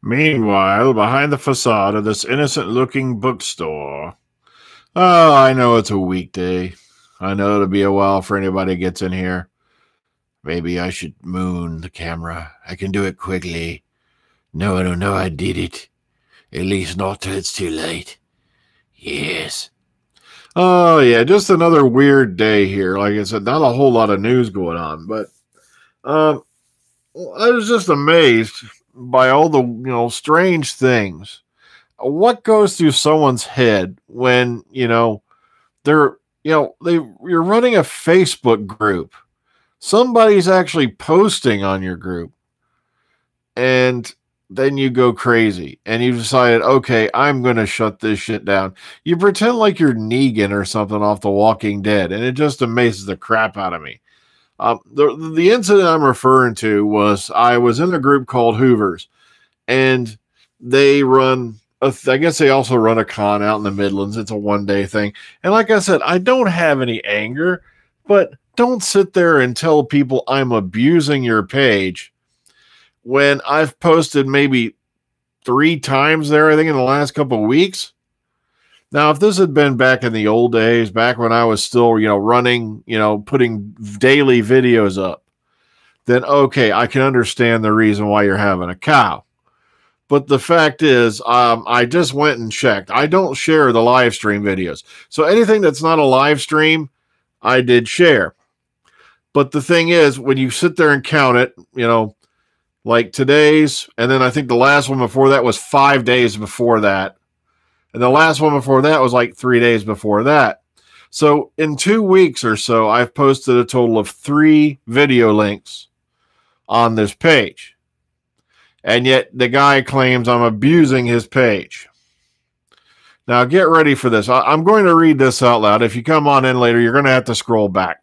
Meanwhile, behind the facade of this innocent-looking bookstore. Oh, I know it's a weekday. I know it'll be a while for anybody gets in here. Maybe I should moon the camera. I can do it quickly. No one will know I did it. At least not till it's too late. Yes. Oh, yeah, just another weird day here. Like I said, not a whole lot of news going on, but um, I was just amazed by all the, strange things. What goes through someone's head when, they're, you're running a Facebook group. Somebody's actually posting on your group, and then you go crazy and you decided, okay, I'm going to shut this shit down. You pretend like you're Negan or something off The Walking Dead, and it just amazes the crap out of me. The incident I'm referring to was I was in a group called Hoovers, and they run, I guess they also run a con out in the Midlands. It's a one-day thing. And like I said, I don't have any anger, but don't sit there and tell people I'm abusing your page when I've posted maybe 3 times there, I think, in the last couple of weeks. Now, if this had been back in the old days, back when I was still, running, putting daily videos up, then okay, I can understand the reason why you're having a cow. But the fact is, I just went and checked. I don't share the live stream videos. So anything that's not a live stream, I did share. But the thing is, when you sit there and count it, like today's, and then I think the last one before that was 5 days before that. And the last one before that was like 3 days before that. So in 2 weeks or so, I've posted a total of 3 video links on this page. And yet the guy claims I'm abusing his page. Now get ready for this. I'm going to read this out loud. If you come on in later, you're going to have to scroll back.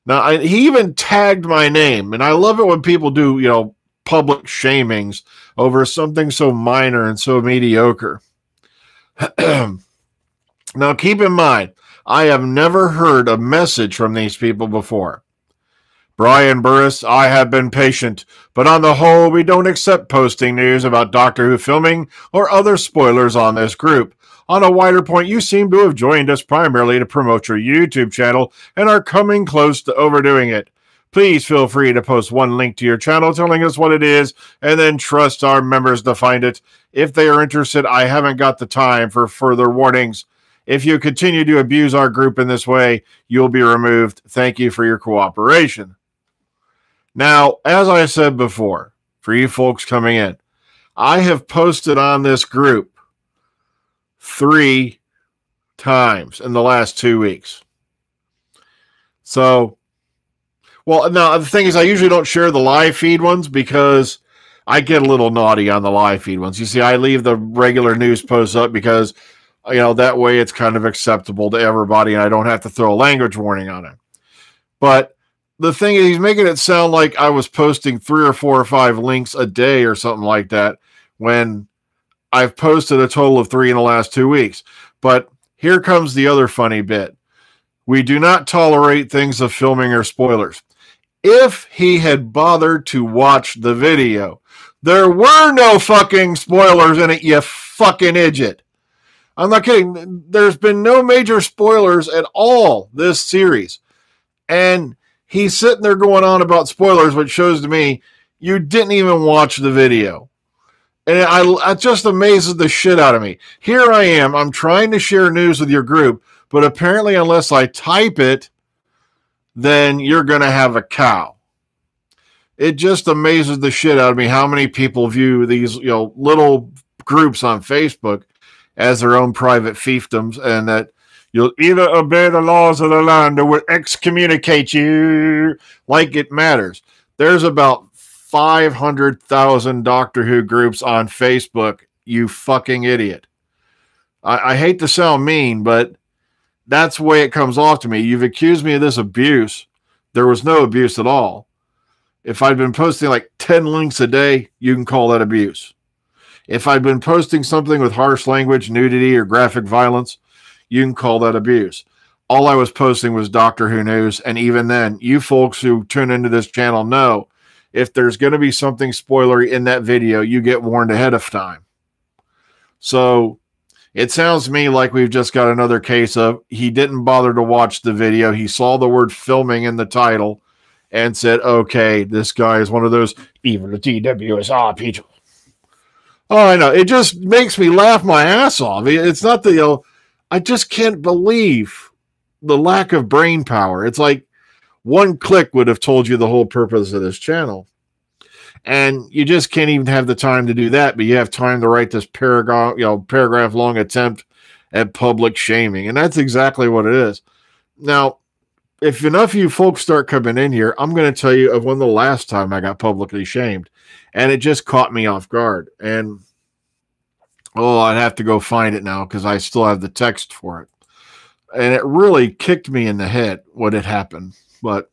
Now, he even tagged my name, and I love it when people do, public shamings over something so minor and so mediocre. Now, keep in mind, I have never heard a message from these people before. Brian Burris, I have been patient, but on the whole, we don't accept posting news about Doctor Who filming or other spoilers on this group. On a wider point, you seem to have joined us primarily to promote your YouTube channel and are coming close to overdoing it. Please feel free to post one link to your channel telling us what it is, and then trust our members to find it. If they are interested, I haven't got the time for further warnings. If you continue to abuse our group in this way, you'll be removed. Thank you for your cooperation. Now, as I said before, for you folks coming in, I have posted on this group 3 times in the last 2 weeks. So, well, now the thing is, I usually don't share the live feed ones because I get a little naughty on the live feed ones. You see, I leave the regular news posts up because, that way it's kind of acceptable to everybody and I don't have to throw a language warning on it. But the thing is, he's making it sound like I was posting 3 or 4 or 5 links a day or something like that when I've posted a total of 3 in the last 2 weeks. But here comes the other funny bit. We do not tolerate things of filming or spoilers. If he had bothered to watch the video, there were no fucking spoilers in it, you fucking idiot. I'm not kidding. There's been no major spoilers at all this series. And he's sitting there going on about spoilers, which shows to me you didn't even watch the video. And it just amazes the shit out of me. Here I am. I'm trying to share news with your group, but apparently unless I type it, then you're going to have a cow. It just amazes the shit out of me how many people view these little groups on Facebook as their own private fiefdoms, and that you'll either obey the laws of the land or we'll excommunicate you like it matters. There's about 500,000 Doctor Who groups on Facebook, you fucking idiot. I hate to sound mean, but that's the way it comes off to me. You've accused me of this abuse. There was no abuse at all. If I'd been posting like 10 links a day, you can call that abuse. If I'd been posting something with harsh language, nudity, or graphic violence, you can call that abuse. All I was posting was Doctor Who news, and even then, you folks who tune into this channel know if there's going to be something spoilery in that video, you get warned ahead of time. So it sounds to me like we've just got another case of he didn't bother to watch the video. He saw the word filming in the title and said, okay, this guy is one of those evil TWSR people. Oh, I know. It just makes me laugh my ass off. It's not the, I just can't believe the lack of brain power. It's like one click would have told you the whole purpose of this channel. And you just can't even have the time to do that, but you have time to write this paragraph long attempt at public shaming. And that's exactly what it is. Now, if enough of you folks start coming in here, I'm going to tell you of when the last time I got publicly shamed. And it just caught me off guard. And, I'd have to go find it now because I still have the text for it. And it really kicked me in the head when it happened. But,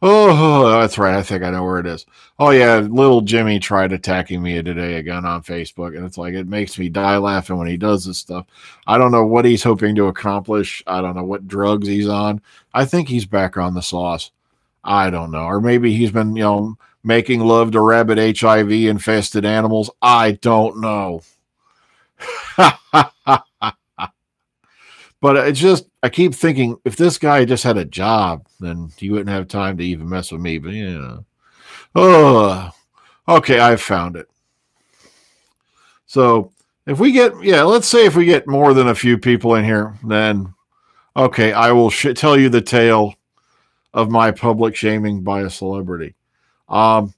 that's right. I think I know where it is. Oh, yeah. Little Jimmy tried attacking me today again on Facebook. And it's like, it makes me die laughing when he does this stuff. I don't know what he's hoping to accomplish. I don't know what drugs he's on. I think he's back on the sauce. I don't know. Or maybe he's been, making love to rabid HIV-infested animals. I don't know. But it's just, I keep thinking, if this guy just had a job, then he wouldn't have time to even mess with me. But, okay, I've found it. So, if we get, let's say if we get more than a few people in here, then, okay, I will tell you the tale of my public shaming by a celebrity. I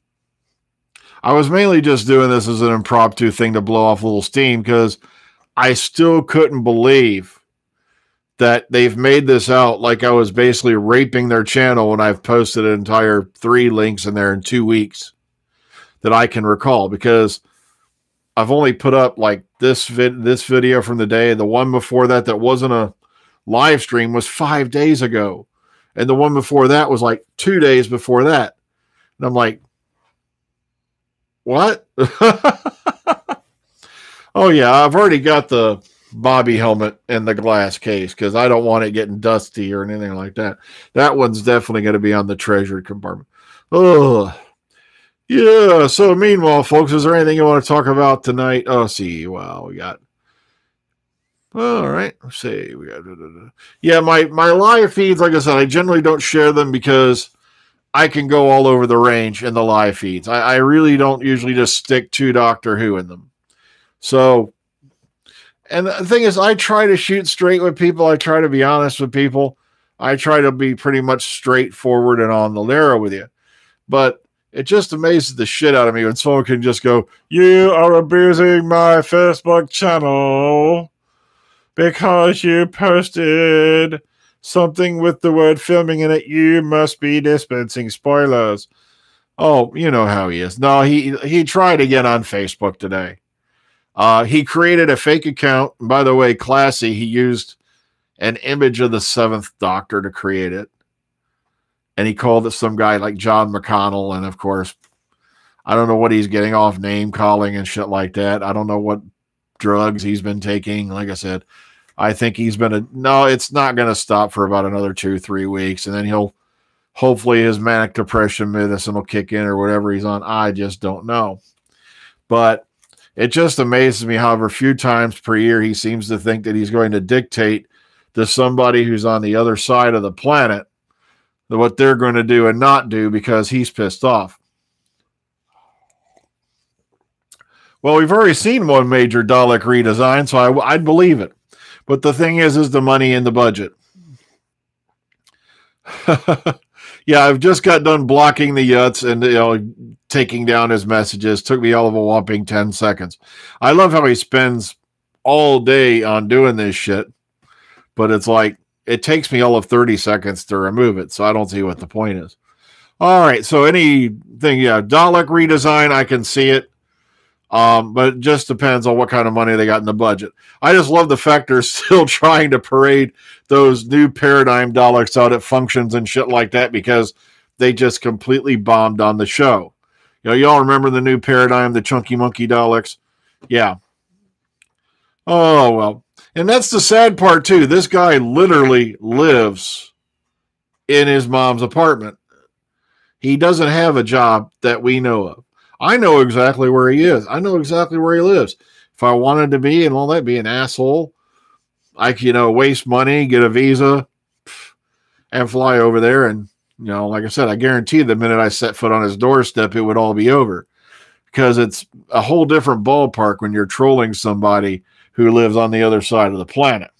was mainly just doing this as an impromptu thing to blow off a little steam because I still couldn't believe that they've made this out like I was basically raping their channel when I've posted an entire 3 links in there in 2 weeks that I can recall, because I've only put up like this video from the day. The one before that wasn't a live stream was 5 days ago. And the one before that was like 2 days before that. And I'm like, what? Oh, yeah, I've already got the Bobby helmet in the glass case because I don't want it getting dusty or anything like that. That one's definitely going to be on the treasury compartment. Oh, yeah. So meanwhile, folks, is there anything you want to talk about tonight? Oh, see, wow, we got. All right, let's see. We got. Yeah, my live feeds, like I said, I generally don't share them because I can go all over the range in the live feeds. I really don't usually just stick to Doctor Who in them. So, and the thing is, I try to shoot straight with people. I try to be honest with people. I try to be pretty much straightforward and on the narrow with you. But it just amazes the shit out of me when someone can just go, "You are abusing my Facebook channel because you posted something with the word filming in it. You must be dispensing spoilers." Oh, you know how he is. No, he tried to get on Facebook today. He created a fake account. By the way, classy, he used an image of the 7th Doctor to create it. And he called it some guy like John McConnell. And of course, I don't know what he's getting off name calling and shit like that. I don't know what drugs he's been taking. Like I said, I think he's been no, it's not going to stop for about another 2-3 weeks. And then hopefully his manic depression medicine will kick in or whatever he's on. I just don't know. But it just amazes me, however, a few times per year he seems to think that he's going to dictate to somebody who's on the other side of the planet what they're going to do and not do because he's pissed off. Well, we've already seen one major Dalek redesign, so I'd believe it. But the thing is the money in the budget. Yeah, I've just got done blocking the Yuts and taking down his messages. Took me all of a whopping 10 seconds. I love how he spends all day on doing this shit, but it's like it takes me all of 30 seconds to remove it, so I don't see what the point is. All right, so anything, Dalek redesign, I can see it. But it just depends on what kind of money they got in the budget. I just love the fact they're still trying to parade those new paradigm Daleks out at functions and shit like that because they just completely bombed on the show. Y'all remember the new paradigm, the Chunky Monkey Daleks? Yeah. Oh, well. And that's the sad part, too. This guy literally lives in his mom's apartment. He doesn't have a job that we know of. I know exactly where he is. I know exactly where he lives. If I wanted to be and all that, be an asshole, I could, waste money, get a visa, and fly over there. And, like I said, I guarantee the minute I set foot on his doorstep, it would all be over. Because it's a whole different ballpark when you're trolling somebody who lives on the other side of the planet.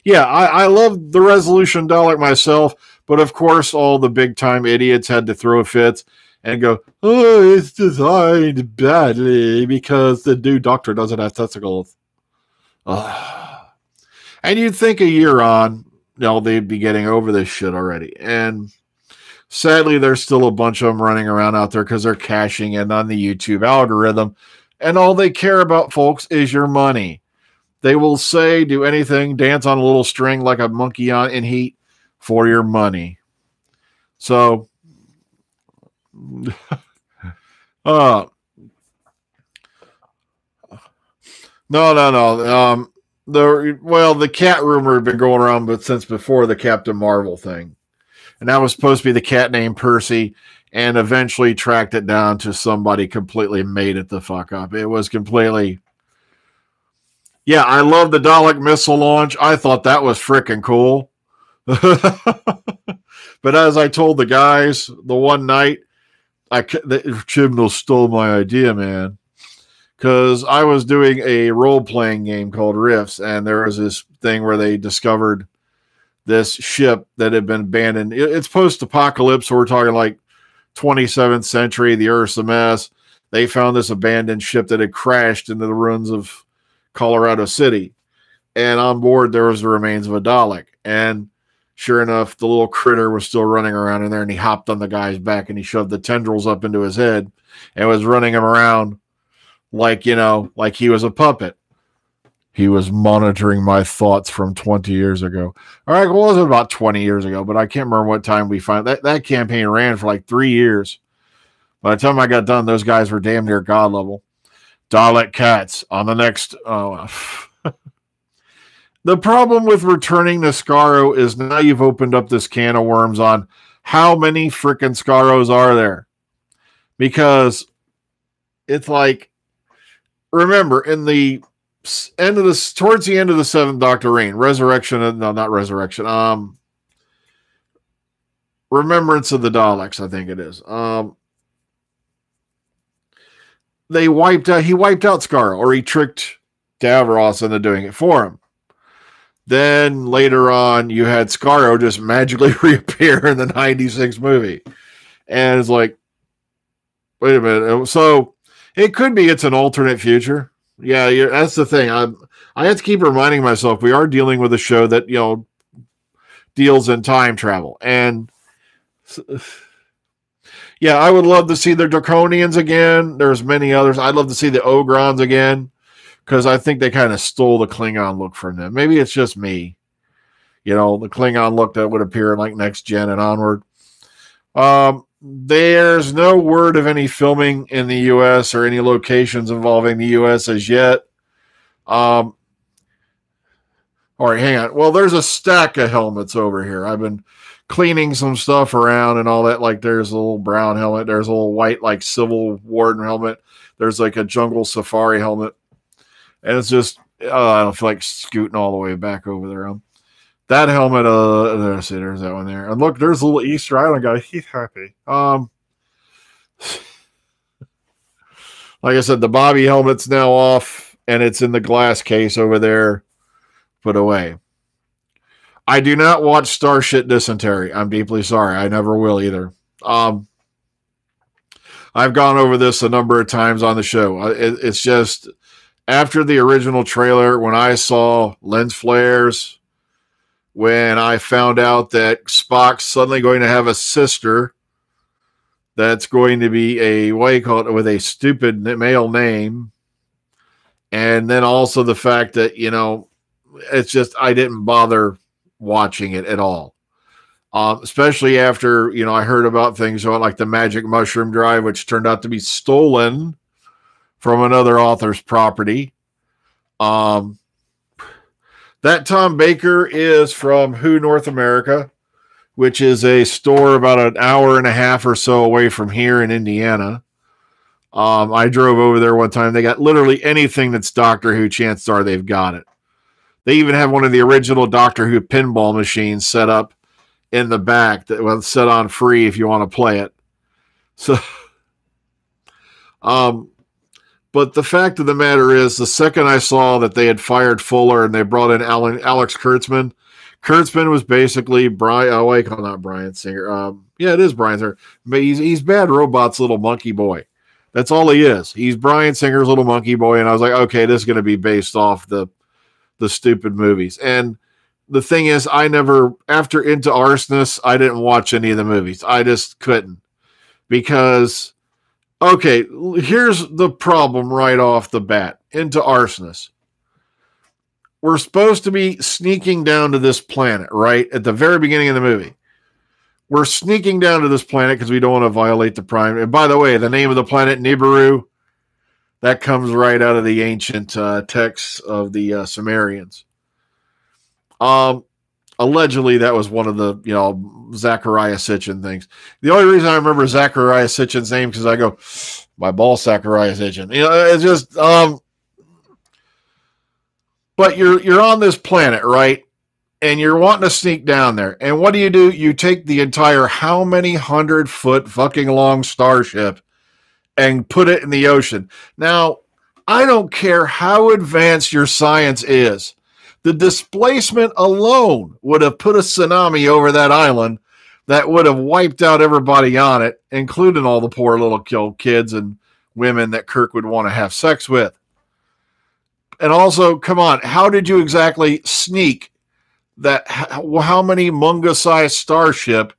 Yeah, I love the Resolution Dalek myself, but of course all the big-time idiots had to throw fits and go, oh, it's designed badly because the new Doctor doesn't have testicles. And you'd think a year on, they'd be getting over this shit already. And sadly, there's still a bunch of them running around out there because they're cashing in on the YouTube algorithm. And all they care about, folks, is your money. They will say, do anything, dance on a little string like a monkey in heat for your money. So, no. The cat rumor had been going around but since before the Captain Marvel thing. And that was supposed to be the cat named Percy, and eventually tracked it down to somebody completely made it the fuck up. It was completely... Yeah, I love the Dalek missile launch. I thought that was freaking cool. But as I told the guys the one night, Chibnall stole my idea, man. Because I was doing a role-playing game called Rifts, and there was this thing where they discovered this ship that had been abandoned. It's post-apocalypse, so we're talking like 27th century. The Earth's a mess. They found this abandoned ship that had crashed into the ruins of Colorado City, and on board there was the remains of a Dalek. And sure enough, the little critter was still running around in there, and he hopped on the guy's back and he shoved the tendrils up into his head and was running him around like he was a puppet. He was monitoring my thoughts from 20 years ago. All right, well, it was about 20 years ago, but I can't remember what time we found that campaign ran for like 3 years. By the time I got done, those guys were damn near God level. Dalek cats on the next. The problem with returning to Skaro is now you've opened up this can of worms on how many freaking Skaros are there. Because it's like, remember, in the towards the end of the Seventh Doctor reign, Remembrance of the Daleks, I think it is. He wiped out Skaro, or he tricked Davros into doing it for him. Then later on, you had Skaro just magically reappear in the 96 movie. And it's like, wait a minute. So it could be it's an alternate future. Yeah, that's the thing. I have to keep reminding myself we are dealing with a show that, deals in time travel. And yeah, I would love to see the Draconians again. There's many others. I'd love to see the Ogrons again, because I think they kind of stole the Klingon look from them. Maybe it's just me. The Klingon look that would appear in like Next Gen and onward. There's no word of any filming in the U.S. or any locations involving the U.S. as yet. All right, hang on. Well, there's a stack of helmets over here. I've been cleaning some stuff around and all that. Like there's a little brown helmet. There's a little white, like Civil Warden helmet. There's like a Jungle Safari helmet. And it's just, I don't feel like scooting all the way back over there. That helmet, there's that one there. And look, there's a little Easter Island guy. He's happy. Like I said, the Bobby helmet's now off, and it's in the glass case over there, put away. I do not watch Starship Dysentery. I'm deeply sorry. I never will either. I've gone over this a number of times on the show. It's just, after the original trailer, when I saw lens flares, when I found out that Spock's suddenly going to have a sister that's going to be with a stupid male name, and then also the fact that, it's just, I didn't bother watching it at all. Especially after, I heard about things like the Magic Mushroom Drive, which turned out to be stolen from another author's property. That Tom Baker is from Who North America. which is a store about an hour and a half or so away from here in Indiana. I drove over there one time. They got literally anything that's Doctor Who. Chances are they've got it. They even have one of the original Doctor Who pinball machines set up in the back that was set on free if you want to play it. So, but the fact of the matter is, the second I saw that they had fired Fuller and they brought in Alex Kurtzman, Kurtzman was basically not Brian Singer. Yeah, it is Brian Singer. But he's Bad Robot's little monkey boy. That's all he is. He's Brian Singer's little monkey boy. And I was like, okay, this is going to be based off the stupid movies. And the thing is, after Into Arsonist, I didn't watch any of the movies. I just couldn't. Because, okay, here's the problem right off the bat. Into Arsonist. We're supposed to be sneaking down to this planet, right? At the very beginning of the movie. We're sneaking down to this planet because we don't want to violate the Prime. And by the way, the name of the planet, Nibiru, that comes right out of the ancient texts of the Sumerians. Allegedly, that was one of the, Zachariah Sitchin things. The only reason I remember Zachariah Sitchin's name because I go, my ball Zachariah Sitchin. It's just, but you're on this planet, right? And you're wanting to sneak down there. And what do? You take the entire how many 100-foot fucking long starship and put it in the ocean. Now, I don't care how advanced your science is. The displacement alone would have put a tsunami over that island that would have wiped out everybody on it, including all the poor little killed kids and women that Kirk would want to have sex with. And also, come on, how did you exactly sneak that how many Munga-sized starship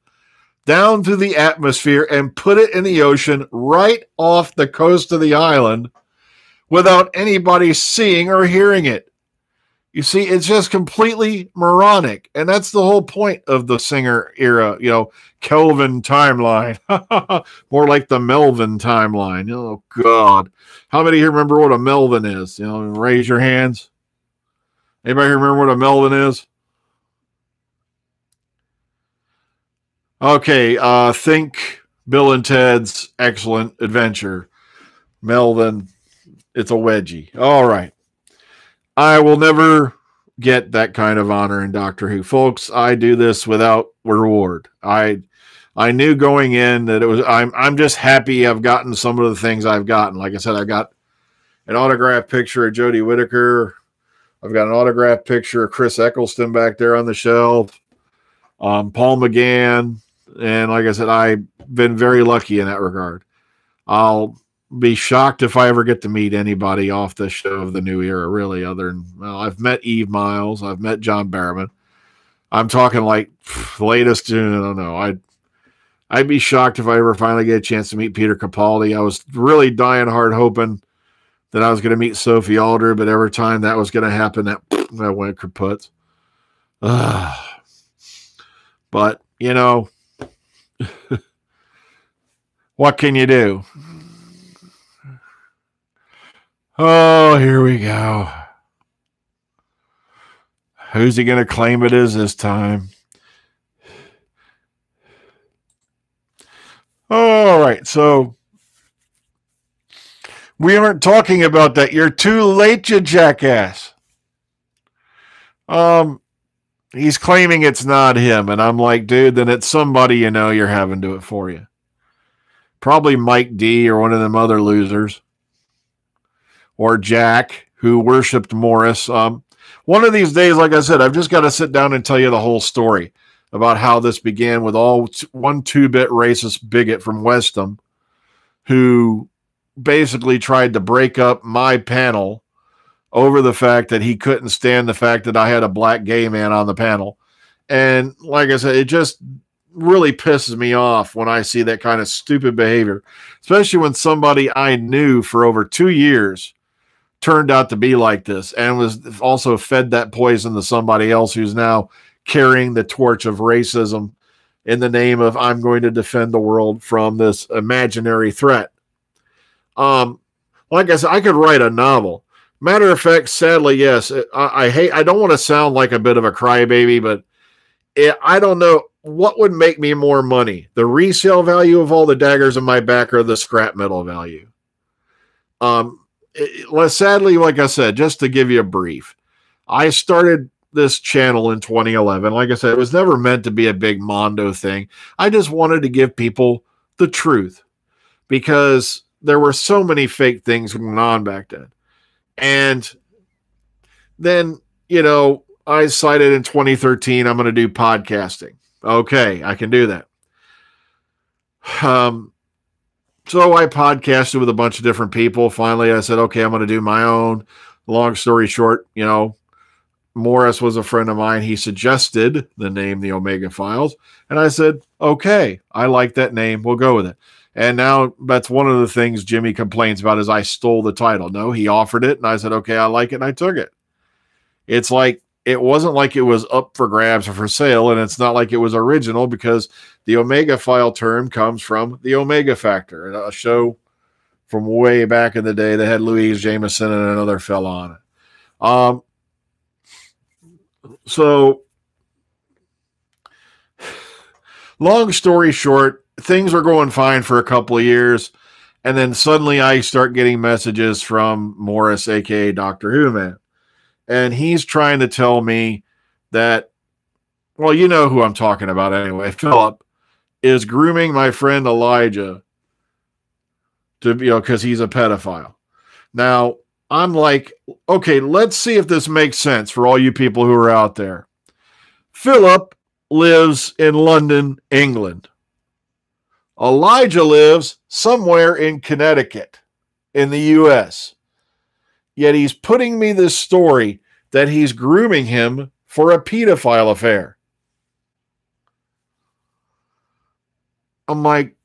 down through the atmosphere and put it in the ocean right off the coast of the island without anybody seeing or hearing it? You see, it's just completely moronic. And that's the whole point of the Singer era, Kelvin timeline. More like the Melvin timeline. Oh, God. How many here remember what a Melvin is? Raise your hands. Anybody remember what a Melvin is? Okay, think Bill and Ted's Excellent Adventure. Melvin, it's a wedgie. All right. I will never get that kind of honor in Doctor Who. Folks, I do this without reward. I knew going in that it was, I'm just happy I've gotten some of the things I've gotten. Like I said, I got an autographed picture of Jodie Whittaker. I've got an autographed picture of Chris Eccleston back there on the shelf. Paul McGann. And like I said, I've been very lucky in that regard. I'll be shocked if I ever get to meet anybody off the show of the new era, really, other than, I've met Eve Miles. I've met John Barrowman. I'm talking like latest, I don't know. I'd be shocked if I ever finally get a chance to meet Peter Capaldi. I was really dying hard hoping that I was going to meet Sophie Alder, but every time that was going to happen, that went kaput. But, what can you do? Oh, here we go. Who's he going to claim it is this time? All right, so we aren't talking about that. You're too late, you jackass. He's claiming it's not him, and I'm like, dude, then it's somebody you're having do it for you. Probably Mike D or one of them other losers. Or Jack, who worshipped Morris. One of these days, like I said, I've just got to sit down and tell you the whole story about how this began with one 2-bit racist bigot from Westham who basically tried to break up my panel over the fact that he couldn't stand the fact that I had a black gay man on the panel. And like I said, it just really pisses me off when I see that kind of stupid behavior, especially when somebody I knew for over 2 years turned out to be like this and was also fed that poison to somebody else who's now carrying the torch of racism in the name of I'm going to defend the world from this imaginary threat. Like I said, I could write a novel. Matter of fact, sadly, yes, I don't want to sound like a bit of a crybaby, but I don't know what would make me more money, the resale value of all the daggers in my back or the scrap metal value. Sadly, like I said, just to give you a brief, I started this channel in 2011. Like I said, it was never meant to be a big Mondo thing. I just wanted to give people the truth because there were so many fake things going on back then. And then, I decided in 2013, I'm going to do podcasting. Okay, I can do that. So I podcasted with a bunch of different people. Finally, I said, okay, I'm going to do my own. Long story short, Morris was a friend of mine. He suggested the name The Omega Files. And I said, okay, I like that name. We'll go with it. And now that's one of the things Jimmy complains about is I stole the title. No, he offered it. And I said, okay, I like it. And I took it. It's like, it wasn't like it was up for grabs or for sale. And it's not like it was original because the Omega File term comes from the Omega Factor, a show from way back in the day that had Louise Jameson and another fella on it. So long story short, things were going fine for a couple of years. And then suddenly I start getting messages from Morris, aka Doctor Who Man. And he's trying to tell me that, well, you know who I'm talking about anyway. Philip is grooming my friend Elijah to, because he's a pedophile. Now, I'm like, okay, let's see if this makes sense for all you people who are out there. Philip lives in London, England. Elijah lives somewhere in Connecticut in the U.S. Yet he's putting me this story that he's grooming him for a pedophile affair. I'm like,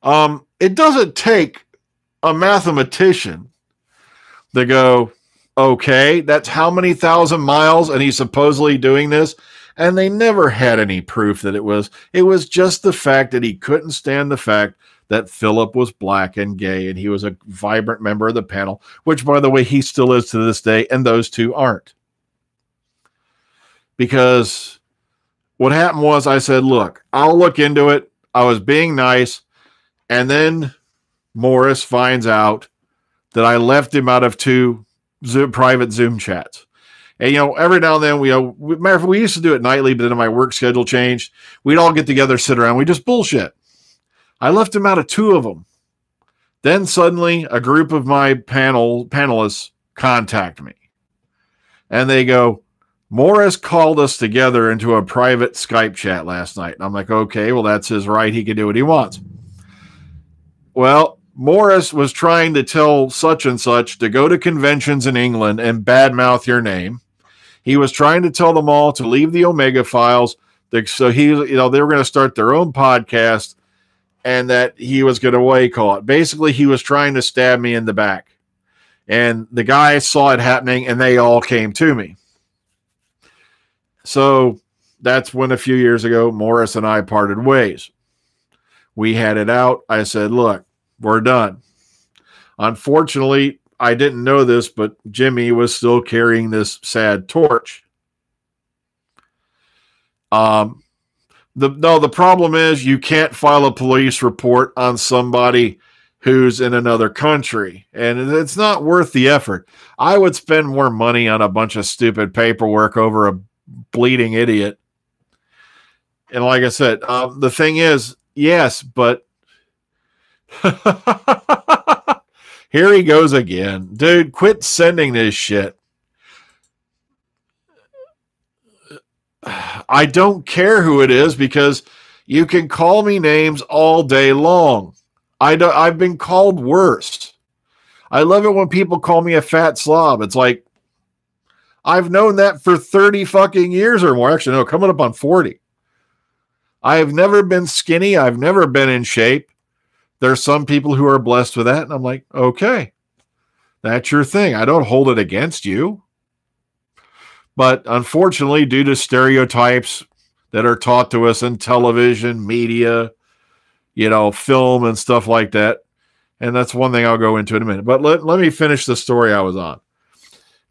it doesn't take a mathematician to go, okay, that's how many thousand miles and he's supposedly doing this. And they never had any proof that it was just the fact that he couldn't stand the fact that Philip was black and gay, and he was a vibrant member of the panel, which, by the way, he still is to this day, and those two aren't. Because what happened was I said, look, I'll look into it. I was being nice, and then Morris finds out that I left him out of two private Zoom chats. And, every now and then, we used to do it nightly, but then my work schedule changed. We'd all get together, sit around, we just bullshit. I left him out of two of them. Then suddenly a group of my panelists contact me. And they go, Morris called us together into a private Skype chat last night. And I'm like, okay, well, that's his right. He can do what he wants. Well, Morris was trying to tell such and such to go to conventions in England and badmouth your name. He was trying to tell them all to leave the Omega Files. So they were going to start their own podcast. And that he was going to call it. Basically, he was trying to stab me in the back. And the guys saw it happening, and they all came to me. So that's when a few years ago, Morris and I parted ways. We had it out. I said, look, we're done. Unfortunately, I didn't know this, but Jimmy was still carrying this sad torch. The problem is you can't file a police report on somebody who's in another country, and it's not worth the effort. I would spend more money on a bunch of stupid paperwork over a bleeding idiot. And like I said, the thing is, yes, but here he goes again. Dude, quit sending this shit. I don't care who it is because you can call me names all day long. I've been called worse. I love it when people call me a fat slob. It's like, I've known that for 30 fucking years or more. Actually, no, coming up on 40. I have never been skinny. I've never been in shape. There's some people who are blessed with that. And I'm like, okay, that's your thing. I don't hold it against you. But unfortunately, due to stereotypes that are taught to us in television, media, film and stuff like that. And that's one thing I'll go into in a minute. But let me finish the story I was on.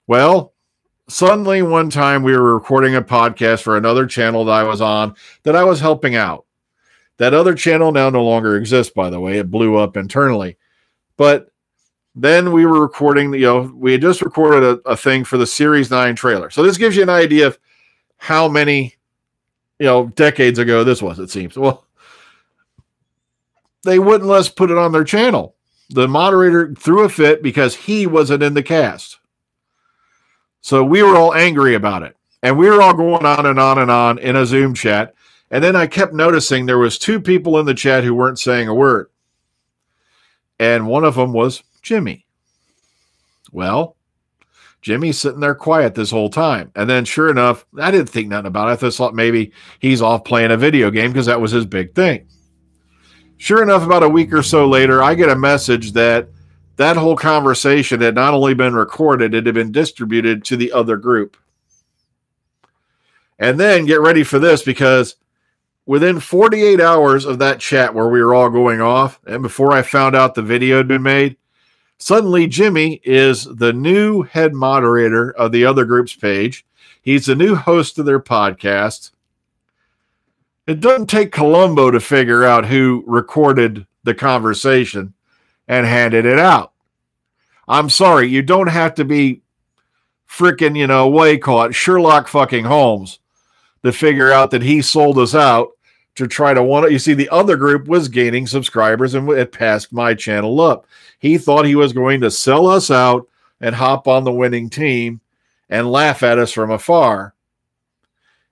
Well, suddenly one time we were recording a podcast for another channel that I was on that I was helping out. That other channel now no longer exists, by the way. It blew up internally. But then we were recording, we had just recorded a thing for the Series 9 trailer. So this gives you an idea of how many, decades ago this was, it seems. Well, they wouldn't let us put it on their channel. The moderator threw a fit because he wasn't in the cast. So we were all angry about it. And we were all going on and on and on in a Zoom chat. And then I kept noticing there was 2 people in the chat who weren't saying a word. And one of them was Jimmy. Well, Jimmy's sitting there quiet this whole time. And then sure enough, I didn't think nothing about it. I just thought maybe he's off playing a video game because that was his big thing. Sure enough, about a week or so later, I get a message that whole conversation had not only been recorded, it had been distributed to the other group. And then get ready for this, because within 48 hours of that chat where we were all going off, and before I found out the video had been made, suddenly Jimmy is the new head moderator of the other group's page. He's the new host of their podcast. It doesn't take Columbo to figure out who recorded the conversation and handed it out. I'm sorry, you don't have to be freaking, what do you call it, Sherlock fucking Holmes to figure out that he sold us out to try to want it. You see, the other group was gaining subscribers and it passed my channel up. He thought he was going to sell us out and hop on the winning team and laugh at us from afar.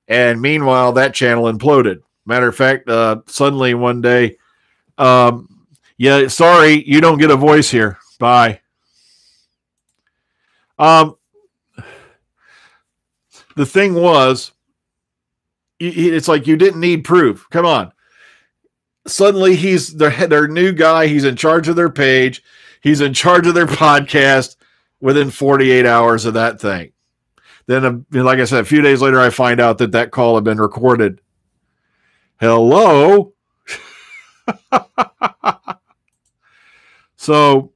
And meanwhile, that channel imploded. Matter of fact, suddenly one day, yeah, sorry, you don't get a voice here. Bye. The thing was, it's like you didn't need proof. Come on. Suddenly he's their new guy. He's in charge of their page. He's in charge of their podcast within 48 hours of that thing. Then, like I said, a few days later, I find out that call had been recorded. Hello? So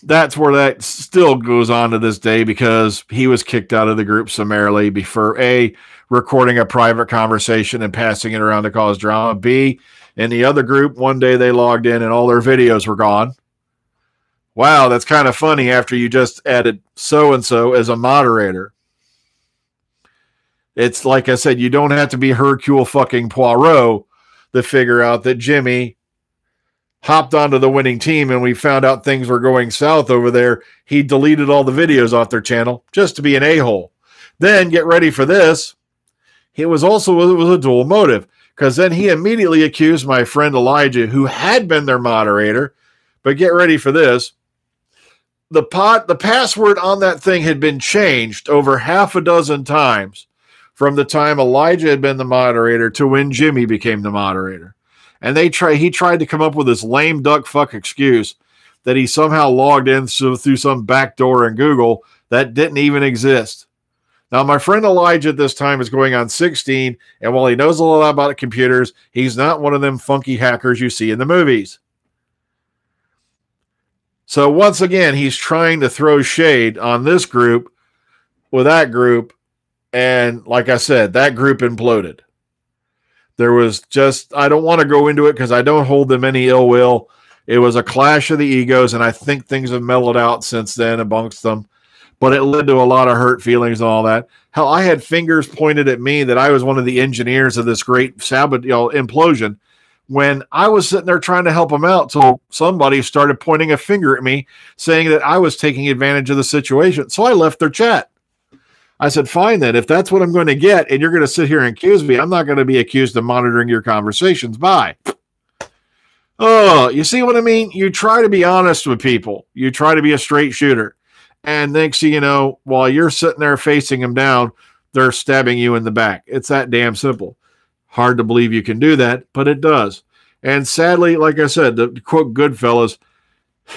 that's where that still goes on to this day, because he was kicked out of the group summarily before A, recording a private conversation and passing it around to cause drama. B, in the other group, one day they logged in and all their videos were gone. Wow, that's kind of funny after you just added so-and-so as a moderator. It's like I said, you don't have to be Hercule fucking Poirot to figure out that Jimmy hopped onto the winning team, and we found out things were going south over there. He deleted all the videos off their channel just to be an a-hole. Then, get ready for this, it was a dual motive, because then he immediately accused my friend Elijah, who had been their moderator, but get ready for this, the password on that thing had been changed over half a dozen times from the time Elijah had been the moderator to when Jimmy became the moderator. And he tried to come up with this lame duck fuck excuse that he somehow logged in through some back door in Google that didn't even exist. Now, my friend Elijah at this time is going on 16, and while he knows a lot about computers, he's not one of them funky hackers you see in the movies. So once again, he's trying to throw shade on this group with that group, and like I said, that group imploded. There was just, I don't want to go into it because I don't hold them any ill will. It was a clash of the egos, and I think things have mellowed out since then amongst them. But it led to a lot of hurt feelings and all that. Hell, I had fingers pointed at me that I was one of the engineers of this great implosion when I was sitting there trying to help them out till somebody started pointing a finger at me saying that I was taking advantage of the situation. So I left their chat. I said, fine then, if that's what I'm going to get and you're going to sit here and accuse me, I'm not going to be accused of monitoring your conversations. Bye. Oh, you see what I mean? You try to be honest with people. You try to be a straight shooter. And next thing you know, while you're sitting there facing them down, they're stabbing you in the back. It's that damn simple. Hard to believe you can do that, but it does. And sadly, like I said, the quote Goodfellas,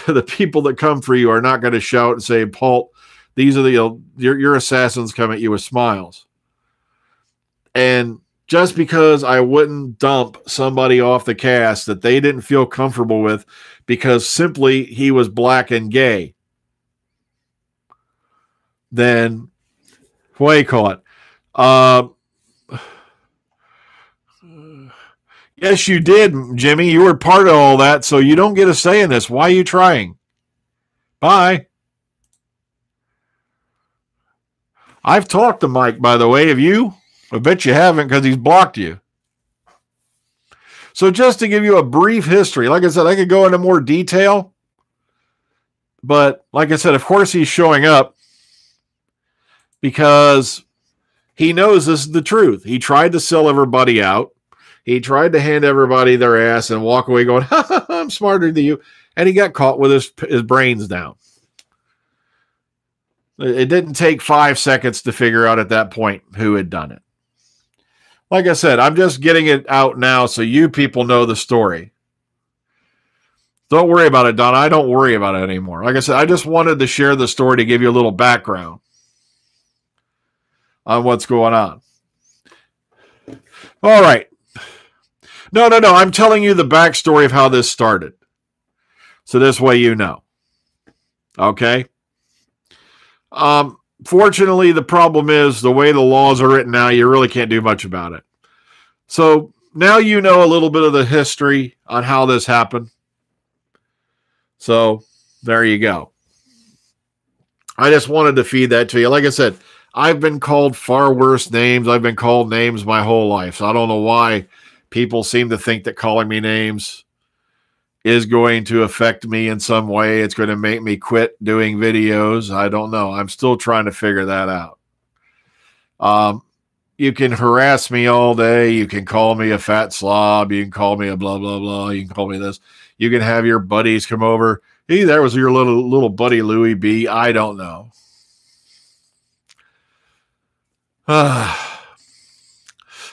the people that come for you are not going to shout and say, Paul, these are your assassins come at you with smiles. And just because I wouldn't dump somebody off the cast that they didn't feel comfortable with because simply he was black and gay, then what do you call it? Yes, you did, Jimmy. You were part of all that, so you don't get a say in this. Why are you trying? Bye. I've talked to Mike, by the way. Have you? I bet you haven't because he's blocked you. So just to give you a brief history, like I said, I could go into more detail. But like I said, of course he's showing up because he knows this is the truth. He tried to sell everybody out. He tried to hand everybody their ass and walk away going, ha, ha, I'm smarter than you. And he got caught with his brains down. It didn't take 5 seconds to figure out at that point who had done it. Like I said, I'm just getting it out now so you people know the story. Don't worry about it, Donna. I don't worry about it anymore. Like I said, I just wanted to share the story to give you a little background on what's going on. All right. No. I'm telling you the backstory of how this started. So this way you know. Okay? Fortunately, the problem is the way the laws are written now, you really can't do much about it. So now you know a little bit of the history on how this happened. So there you go. I just wanted to feed that to you. Like I said, I've been called far worse names. I've been called names my whole life. So I don't know why people seem to think that calling me names is going to affect me in some way. It's going to make me quit doing videos. I don't know. I'm still trying to figure that out. You can harass me all day. You can call me a fat slob. You can call me a blah, blah, blah. You can call me this. You can have your buddies come over. Hey, that was your little buddy, Louie B. I don't know.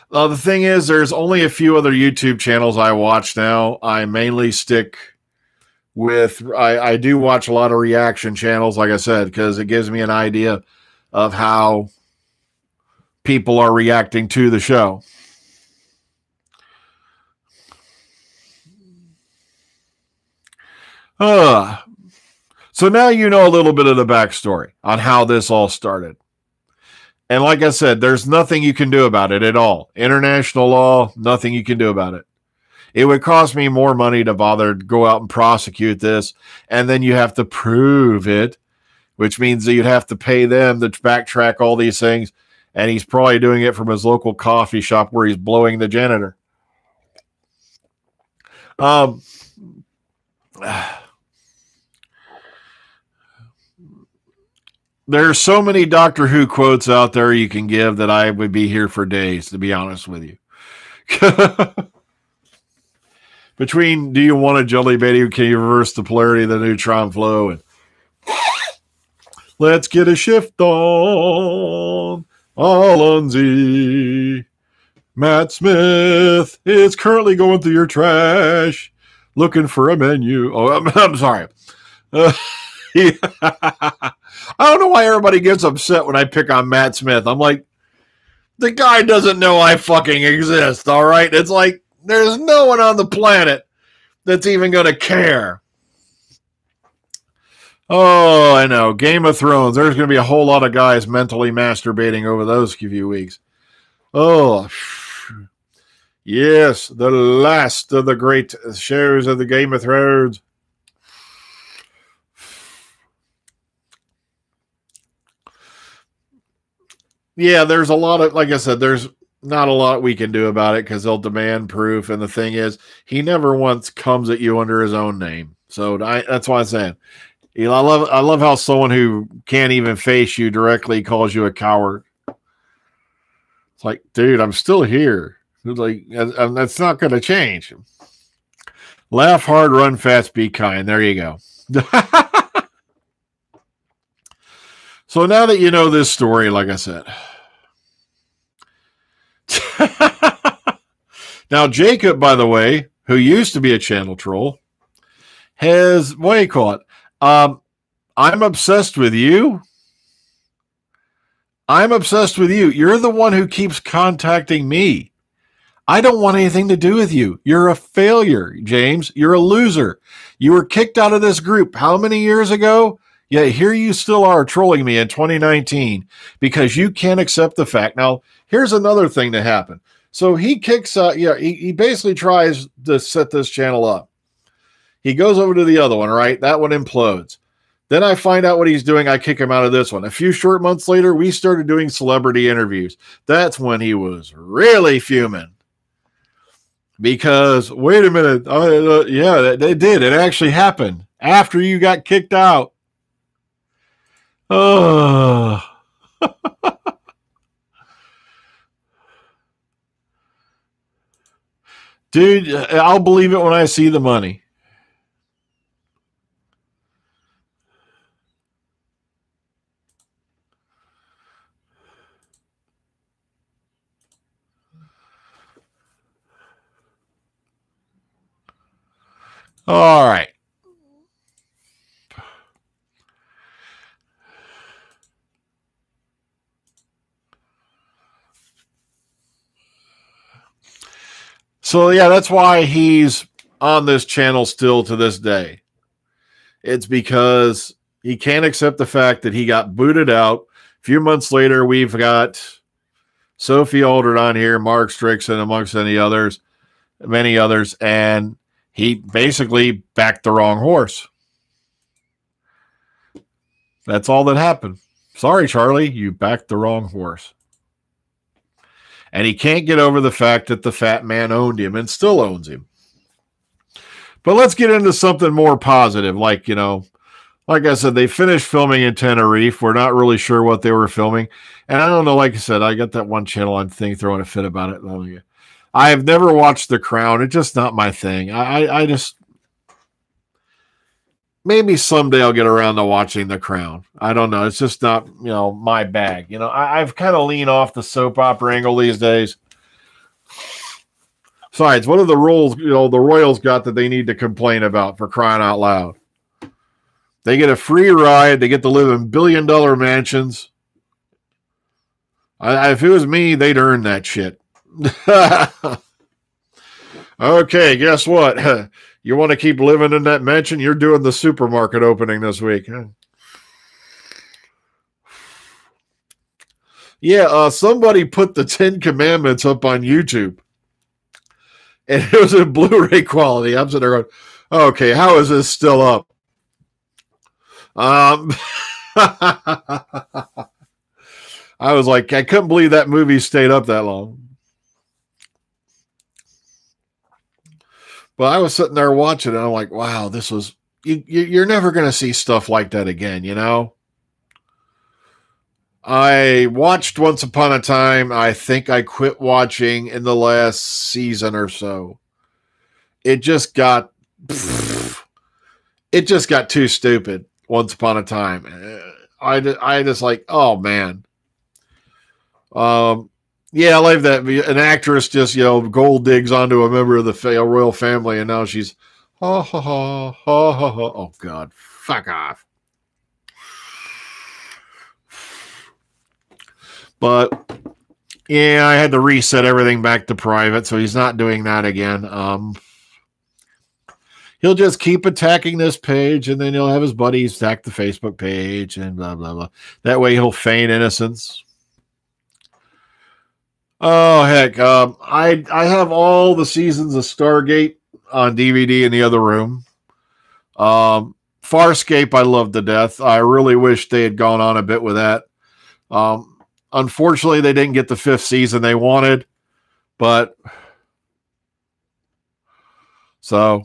The thing is, there's only a few other YouTube channels I watch now. I mainly stick with, I do watch a lot of reaction channels, like I said, because it gives me an idea of how people are reacting to the show. So now you know a little bit of the backstory on how this all started. And like I said, there's nothing you can do about it at all. International law, nothing you can do about it. It would cost me more money to bother to go out and prosecute this. And then you have to prove it, which means that you'd have to pay them to backtrack all these things. And he's probably doing it from his local coffee shop where he's blowing the janitor. There's so many Doctor Who quotes out there you can give that I would be here for days, to be honest with you. Between do you want a jelly baby, can you reverse the polarity of the neutron flow, and let's get a shift on Alonzi. Matt Smith is currently going through your trash looking for a menu. Oh, I'm sorry. I don't know why everybody gets upset when I pick on Matt Smith. I'm like, the guy doesn't know I fucking exist, all right? It's like, there's no one on the planet that's even going to care. Oh, I know. Game of Thrones. There's going to be a whole lot of guys mentally masturbating over those few weeks. Oh, yes, the last of the great shows of the Game of Thrones. Yeah, there's a lot of, like I said, there's not a lot we can do about it because they'll demand proof. And the thing is, he never once comes at you under his own name. So that's why I'm saying, you know, I love how someone who can't even face you directly calls you a coward. It's like, dude, I'm still here. Like, that's not going to change. Laugh hard, run fast, be kind. There you go. So now that you know this story, like I said. Now, Jacob, by the way, who used to be a channel troll, has, what do you call it? I'm obsessed with you. I'm obsessed with you. You're the one who keeps contacting me. I don't want anything to do with you. You're a failure, James. You're a loser. You were kicked out of this group how many years ago? Yet here you still are trolling me in 2019 because you can't accept the fact. Now, here's another thing that happened. So he kicks he basically tries to set this channel up. He goes over to the other one, right? That one implodes. Then I find out what he's doing. I kick him out of this one. A few short months later, we started doing celebrity interviews. That's when he was really fuming. Because, wait a minute. Yeah, it did. It actually happened after you got kicked out. Oh. Dude, I'll believe it when I see the money. All right. So, yeah, that's why he's on this channel still to this day. It's because he can't accept the fact that he got booted out. A few months later, we've got Sophie Aldred on here, Mark Strickson, amongst many others, and he basically backed the wrong horse. That's all that happened. Sorry, Charlie, you backed the wrong horse. And he can't get over the fact that the fat man owned him and still owns him. But let's get into something more positive. Like I said, they finished filming in Tenerife. We're not really sure what they were filming. And I don't know, like I said, I got that one channel on thing throwing a fit about it. I have never watched The Crown. It's just not my thing. I just... Maybe someday I'll get around to watching The Crown. I don't know. It's just not, my bag. I've kind of leaned off the soap opera angle these days. Besides, what are the roles, the Royals got that they need to complain about, for crying out loud? They get a free ride. They get to live in billion-dollar mansions. If it was me, they'd earn that shit. Okay, guess what? You want to keep living in that mansion? You're doing the supermarket opening this week. Yeah, somebody put the 10 Commandments up on YouTube. And it was in Blu-ray quality. I'm sitting there going, okay, how is this still up? I was like, I couldn't believe that movie stayed up that long. But I was sitting there watching it, and I'm like, wow, this was... You're never going to see stuff like that again, I watched Once Upon a Time. I think I quit watching in the last season or so. It just got too stupid. Once Upon a Time. I just like, oh man. Yeah, I like that. An actress just, gold digs onto a member of the royal family, and now she's, ha ha ha ha ha ha. Oh God, fuck off. But yeah, I had to reset everything back to private, so he's not doing that again. He'll just keep attacking this page, and then he'll have his buddies attack the Facebook page, and blah blah blah. That way, he'll feign innocence. Oh heck, I have all the seasons of Stargate on DVD in the other room. Farscape, I love to death. I really wish they had gone on a bit with that. Unfortunately, they didn't get the 5th season they wanted, but so.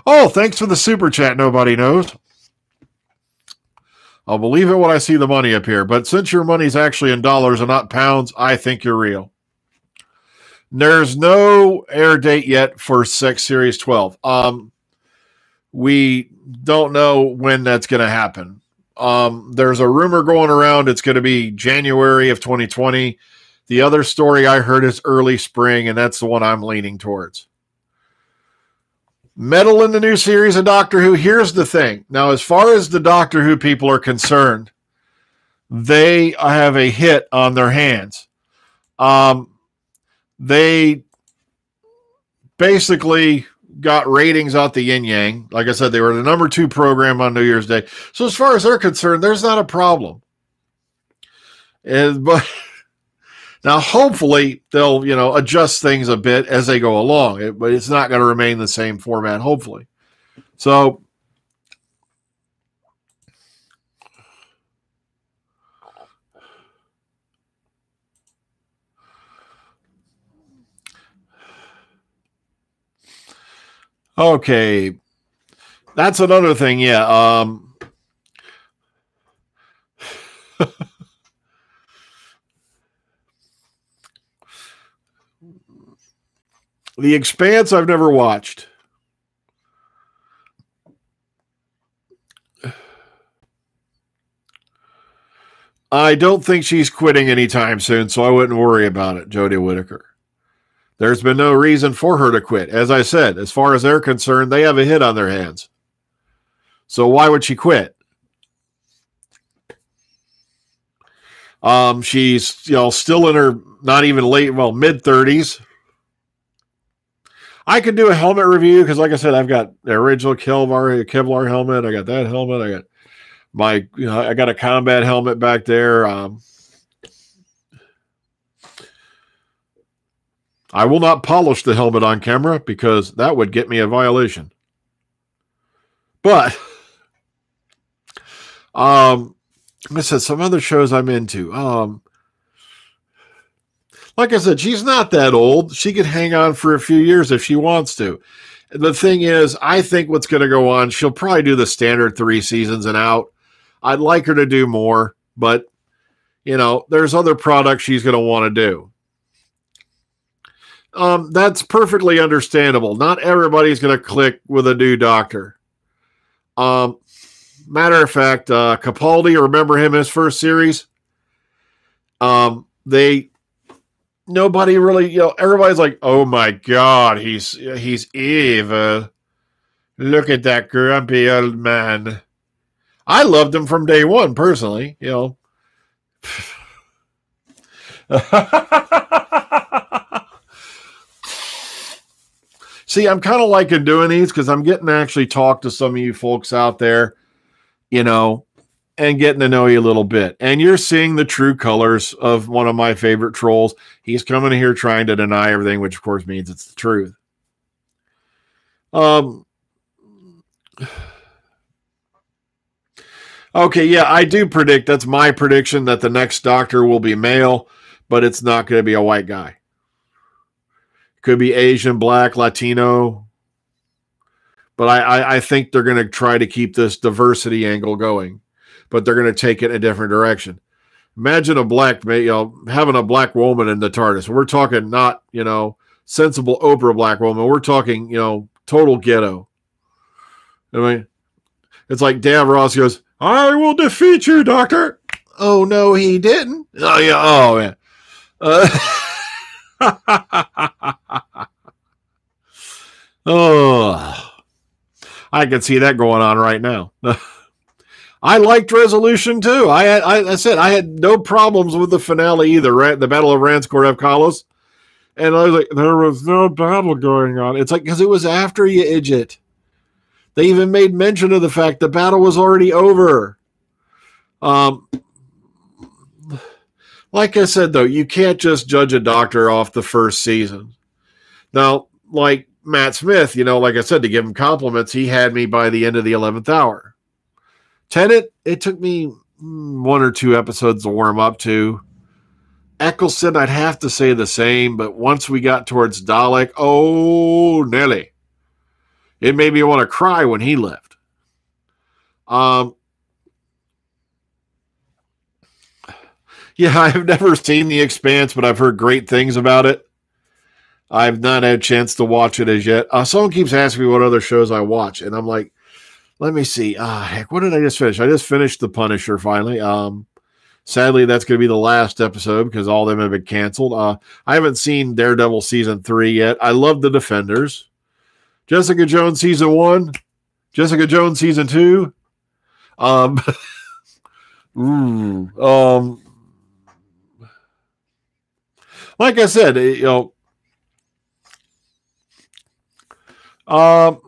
Oh, thanks for the super chat. Nobody knows. I'll believe it when I see the money up here. But since your money's actually in dollars and not pounds, I think you're real. There's no air date yet for Sex Series 12. We don't know when that's going to happen. There's a rumor going around it's going to be January of 2020. The other story I heard is early spring, and that's the one I'm leaning towards. Metal in the new series of Doctor Who. Here's the thing. Now, as far as the Doctor Who people are concerned, they have a hit on their hands. They basically got ratings out the yin yang. Like I said, they were the number 2 program on New Year's Day. So as far as they're concerned, there's not a problem. But now, hopefully, they'll adjust things a bit as they go along. But it's not going to remain the same format. Hopefully, so. Okay, that's another thing. Yeah. The Expanse I've never watched. I don't think she's quitting anytime soon, so I wouldn't worry about it, Jodie Whittaker. There's been no reason for her to quit. As I said, as far as they're concerned, they have a hit on their hands. So why would she quit? She's still in her not even mid-30s. I could do a helmet review because, like I said, I've got the original Kevlar helmet. I got that helmet. I got a combat helmet back there. I will not polish the helmet on camera because that would get me a violation. But like I said, some other shows I'm into. Like I said, she's not that old. She could hang on for a few years if she wants to. The thing is, I think what's going to go on, she'll probably do the standard 3 seasons and out. I'd like her to do more, but, there's other products she's going to want to do. That's perfectly understandable. Not everybody's going to click with a new Doctor. Matter of fact, Capaldi, remember him his first series? Nobody really, everybody's like, oh my God, he's evil. Look at that grumpy old man. I loved him from day one, personally, See, I'm kind of liking doing these because I'm getting to actually talk to some of you folks out there, and getting to know you a little bit. And you're seeing the true colors of one of my favorite trolls. He's coming here trying to deny everything, which of course means it's the truth. Okay, yeah, I do predict, that's my prediction, that the next Doctor will be male, but it's not going to be a white guy. Could be Asian, Black, Latino. But I think they're going to try to keep this diversity angle going. But they're going to take it in a different direction. Imagine having a black woman in the TARDIS. We're talking not, sensible Oprah black woman. We're talking, total ghetto. I mean, it's like Davros goes, I will defeat you, Doctor. Oh, no, he didn't. Oh, yeah. Oh, man. Oh, I can see that going on right now. I liked Resolution too. I said I had no problems with the finale either, right? The Battle of Ranskorev Kalos. And I was like, there was no battle going on. It's like, because it was after, you idiot. They even made mention of the fact the battle was already over. Like I said, though, you can't just judge a Doctor off the first season. Now, like Matt Smith, like I said, to give him compliments, he had me by the end of the 11th hour. Tenet, it took me 1 or 2 episodes to warm up to. Eccleston, I'd have to say the same, but once we got towards Dalek, oh, Nelly. It made me want to cry when he left. Yeah, I've never seen The Expanse, but I've heard great things about it. I've not had a chance to watch it as yet. Someone keeps asking me what other shows I watch, and I'm like, let me see. Heck, what did I just finish? I just finished The Punisher finally. Sadly, that's going to be the last episode because all of them have been canceled. I haven't seen Daredevil Season 3 yet. I love The Defenders. Jessica Jones Season 1. Jessica Jones Season 2. Like I said, Um,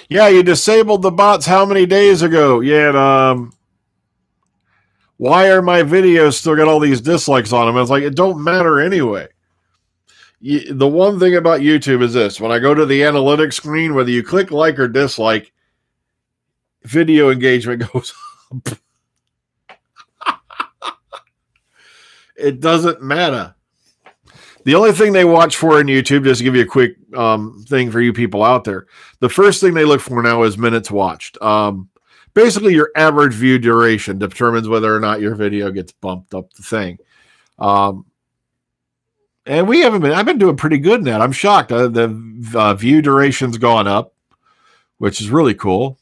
yeah, you disabled the bots how many days ago? Yeah, and, why are my videos still got all these dislikes on them? It's like, it don't matter anyway. The one thing about YouTube is this: when I go to the analytics screen, whether you click like or dislike, video engagement goes up. It doesn't matter. The only thing they watch for in YouTube, just to give you a quick thing for you people out there, the first thing they look for now is minutes watched. Basically, your average view duration determines whether or not your video gets bumped up the thing. And we haven't been, I've been doing pretty good in that. I'm shocked. The view duration's gone up, which is really cool.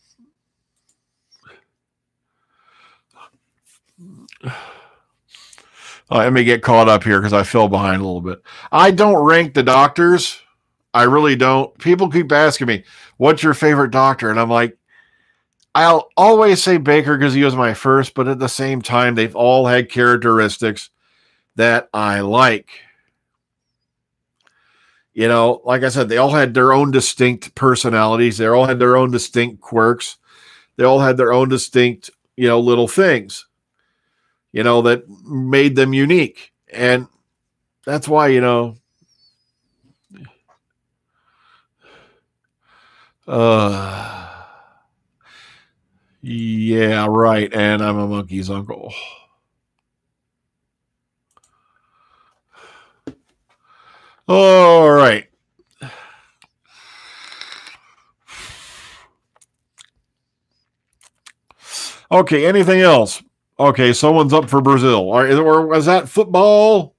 Let me get caught up here because I fell behind a little bit. I don't rank the doctors. I really don't. People keep asking me, what's your favorite doctor? And I'm like, I'll always say Baker because he was my first, but at the same time, they've all had characteristics that I like. You know, like I said, they all had their own distinct personalities. They all had their own distinct quirks. They all had their own distinct, little things, that made them unique. And that's why, yeah, right. And I'm a monkey's uncle. All right. Okay, anything else? Okay, someone's up for Brazil. Or was that football?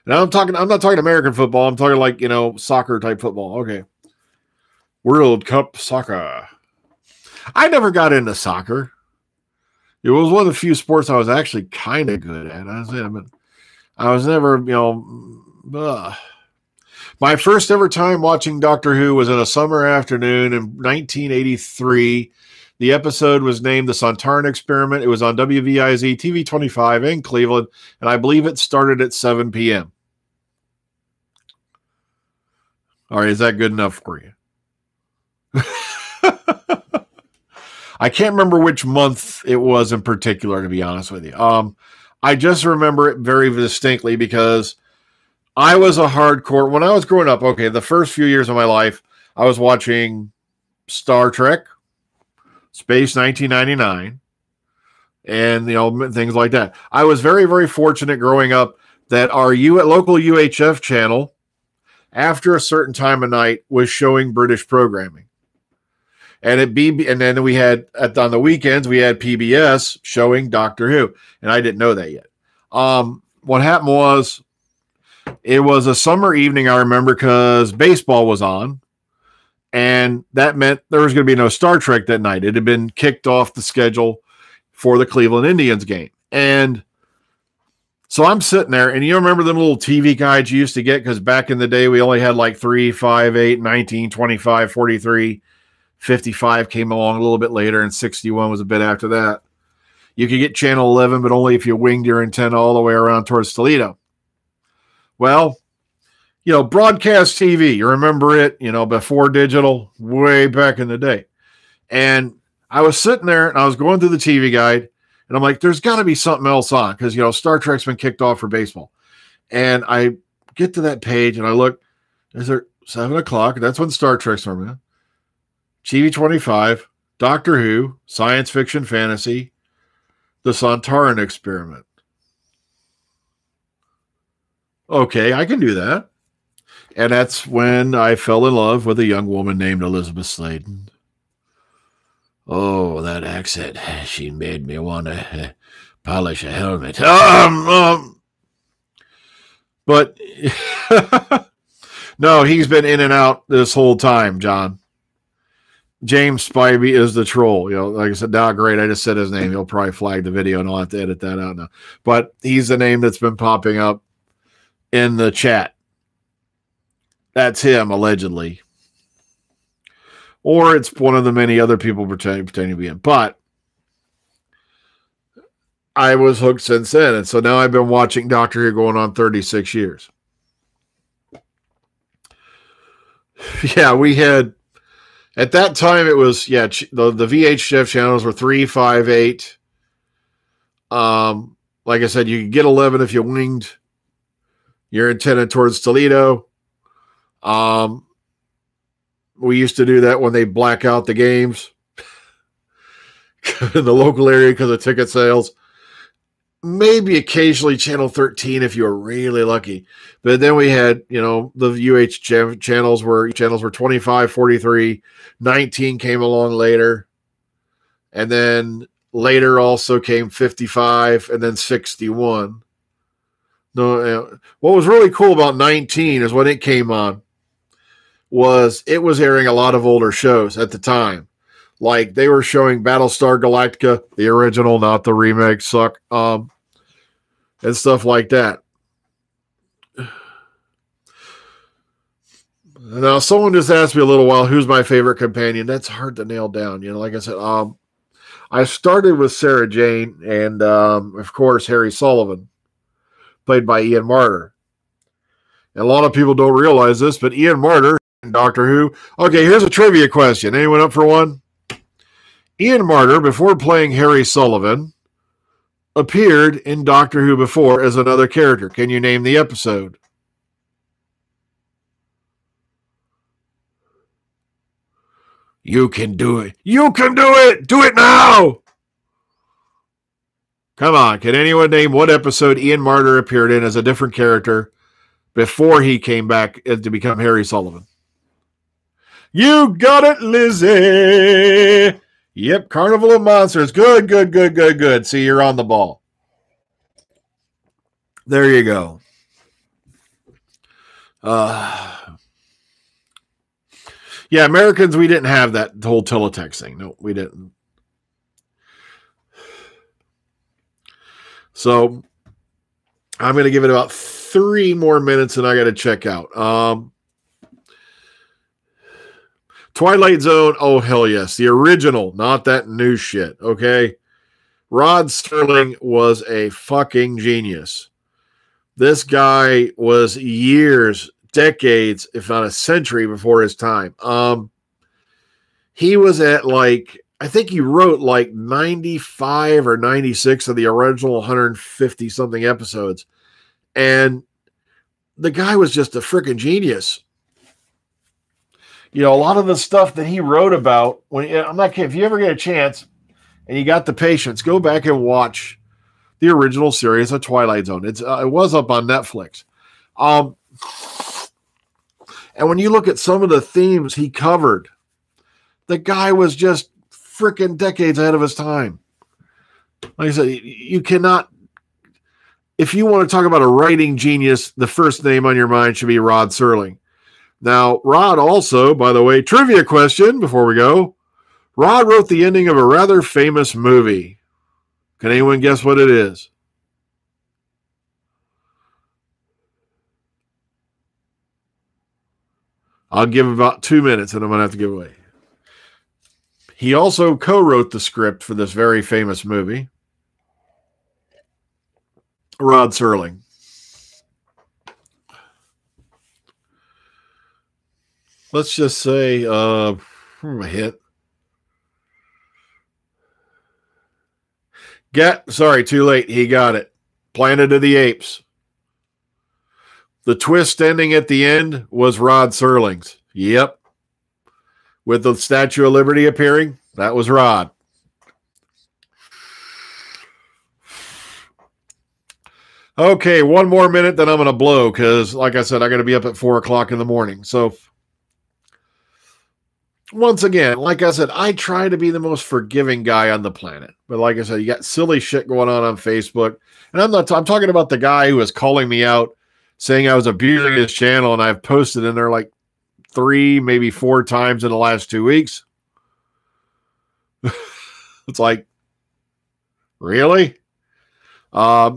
Now I'm not talking American football. I'm talking like, soccer type football. Okay. World Cup soccer. I never got into soccer. It was one of the few sports I was actually kind of good at. I was never, My first ever time watching Doctor Who was in a summer afternoon in 1983. The episode was named The Sontaran Experiment. It was on WVIZ TV 25 in Cleveland, and I believe it started at 7 p.m. All right, is that good enough for you? I can't remember which month it was in particular, to be honest with you. I just remember it very distinctly because I was a hardcore, when I was growing up, okay, the first few years of my life, I was watching Star Trek, Space 1999, and, things like that. I was very, very fortunate growing up that our local UHF channel, after a certain time of night, was showing British programming. And then we had, on the weekends, we had PBS showing Doctor Who. And I didn't know that yet. What happened was, it was a summer evening, I remember, because baseball was on. And that meant there was going to be no Star Trek that night. It had been kicked off the schedule for the Cleveland Indians game. And so I'm sitting there, and you remember them little TV guides you used to get? Because back in the day, we only had like 3, 5, 8, 19, 25, 43. 55 came along a little bit later, and 61 was a bit after that. You could get channel 11, but only if you winged your antenna all the way around towards Toledo. Well, broadcast TV, you remember it, before digital, way back in the day. And I was sitting there, and I was going through the TV guide, and I'm like, there's got to be something else on, because, Star Trek's been kicked off for baseball. And I get to that page, and I look, is there 7 o'clock? That's when Star Trek's on. TV 25, Doctor Who, Science Fiction Fantasy, The Sontaran Experiment. Okay, I can do that. And that's when I fell in love with a young woman named Elizabeth Sladen. Oh, that accent. She made me want to polish a helmet. But no, he's been in and out this whole time, John. James Spivey is the troll. Like I said, now great. I just said his name. He'll probably flag the video, and I'll have to edit that out now. But he's the name that's been popping up in the chat. That's him, allegedly. Or it's one of the many other people pretending to be him. But I was hooked since then. And so now I've been watching Doctor Who going on 36 years. Yeah, we had, at that time it was, the VHF channels were 3, 5, 8. Like I said, you could get 11 if you winged your antenna towards Toledo. We used to do that when they black out the games in the local area because of ticket sales. Maybe occasionally channel 13 if you were really lucky. But then we had, the UH channels were 25, 43, 19 came along later. And then later also came 55 and then 61. No, what was really cool about 19 is when it came on was it was airing a lot of older shows at the time. Like they were showing Battlestar Galactica, the original, not the remake, suck, and stuff like that. Now, someone just asked me a little while, who's my favorite companion? That's hard to nail down. Like I said, I started with Sarah Jane and, of course, Harry Sullivan, played by Ian Marter. And a lot of people don't realize this, but Ian Marter in Doctor Who. Okay, here's a trivia question. Anyone up for one? Ian Marter, before playing Harry Sullivan, appeared in Doctor Who before as another character. Can you name the episode? You can do it. You can do it. Do it now. Come on. Can anyone name what episode Ian Marter appeared in as a different character before he came back to become Harry Sullivan? You got it, Lizzie. Yep, Carnival of Monsters. Good, good, good, good, good. See, you're on the ball. There you go. Yeah, Americans, we didn't have that whole teletext thing. No, we didn't. So I'm going to give it about 3 more minutes and I got to check out. Twilight Zone, oh, hell yes. The original, not that new shit, okay? Rod Serling was a fucking genius. This guy was years, decades, if not a century before his time. He was at I think he wrote 95 or 96 of the original 150 something episodes. And the guy was just a freaking genius. A lot of the stuff that he wrote about, I'm not kidding, if you ever get a chance and you got the patience, go back and watch the original series of Twilight Zone. It was up on Netflix. And when you look at some of the themes he covered, the guy was just freaking decades ahead of his time. Like I said, you cannot, if you want to talk about a writing genius, the first name on your mind should be Rod Serling. Now, Rod also, by the way, trivia question before we go. Rod wrote the ending of a rather famous movie. Can anyone guess what it is? I'll give about 2 minutes and I'm going to have to give away. He also co-wrote the script for this very famous movie. Rod Serling. Let's just say, a hit. Sorry, too late. He got it. Planet of the Apes. The twist ending at the end was Rod Serling's. Yep. With the Statue of Liberty appearing, that was Rod. Okay, 1 more minute, then I'm going to blow because, like I said, I got to be up at 4 o'clock in the morning. So, once again, like I said, I try to be the most forgiving guy on the planet. But like I said, you got silly shit going on Facebook. And I'm talking about the guy who was calling me out, saying I was abusing his channel, and I've posted in there 3, maybe 4 times in the last 2 weeks. It's like, really? Like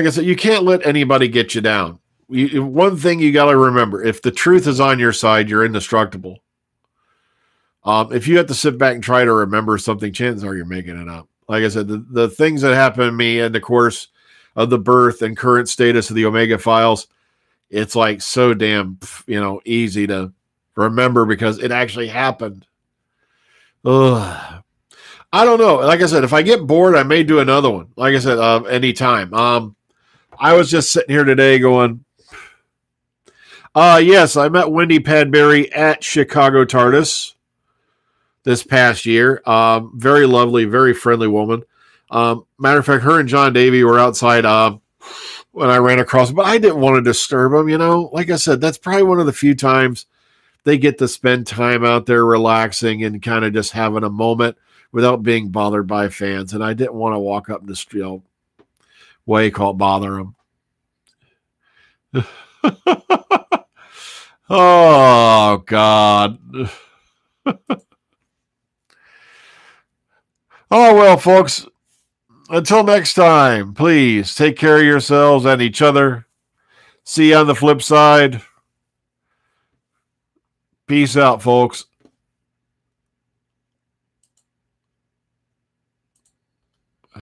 I said, you can't let anybody get you down. One thing you got to remember, if the truth is on your side, you're indestructible. If you have to sit back and try to remember something, chances are you're making it up. Like I said, the things that happened to me in the course of the birth and current status of the Omega Files, it's like so damn, easy to remember because it actually happened. Ugh. I don't know. Like I said, if I get bored, I may do another one. Like I said, anytime. I was just sitting here today going, yes, I met Wendy Padbury at Chicago TARDIS this past year. Very lovely, very friendly woman. Matter of fact, her and John Davey were outside when I ran across, but I didn't want to disturb them, Like I said, that's probably one of the few times they get to spend time out there relaxing and kind of just having a moment without being bothered by fans. And I didn't want to walk up and just, what you call it, bother them. Oh, God. Oh, well, folks, until next time, please take care of yourselves and each other. See you on the flip side. Peace out, folks.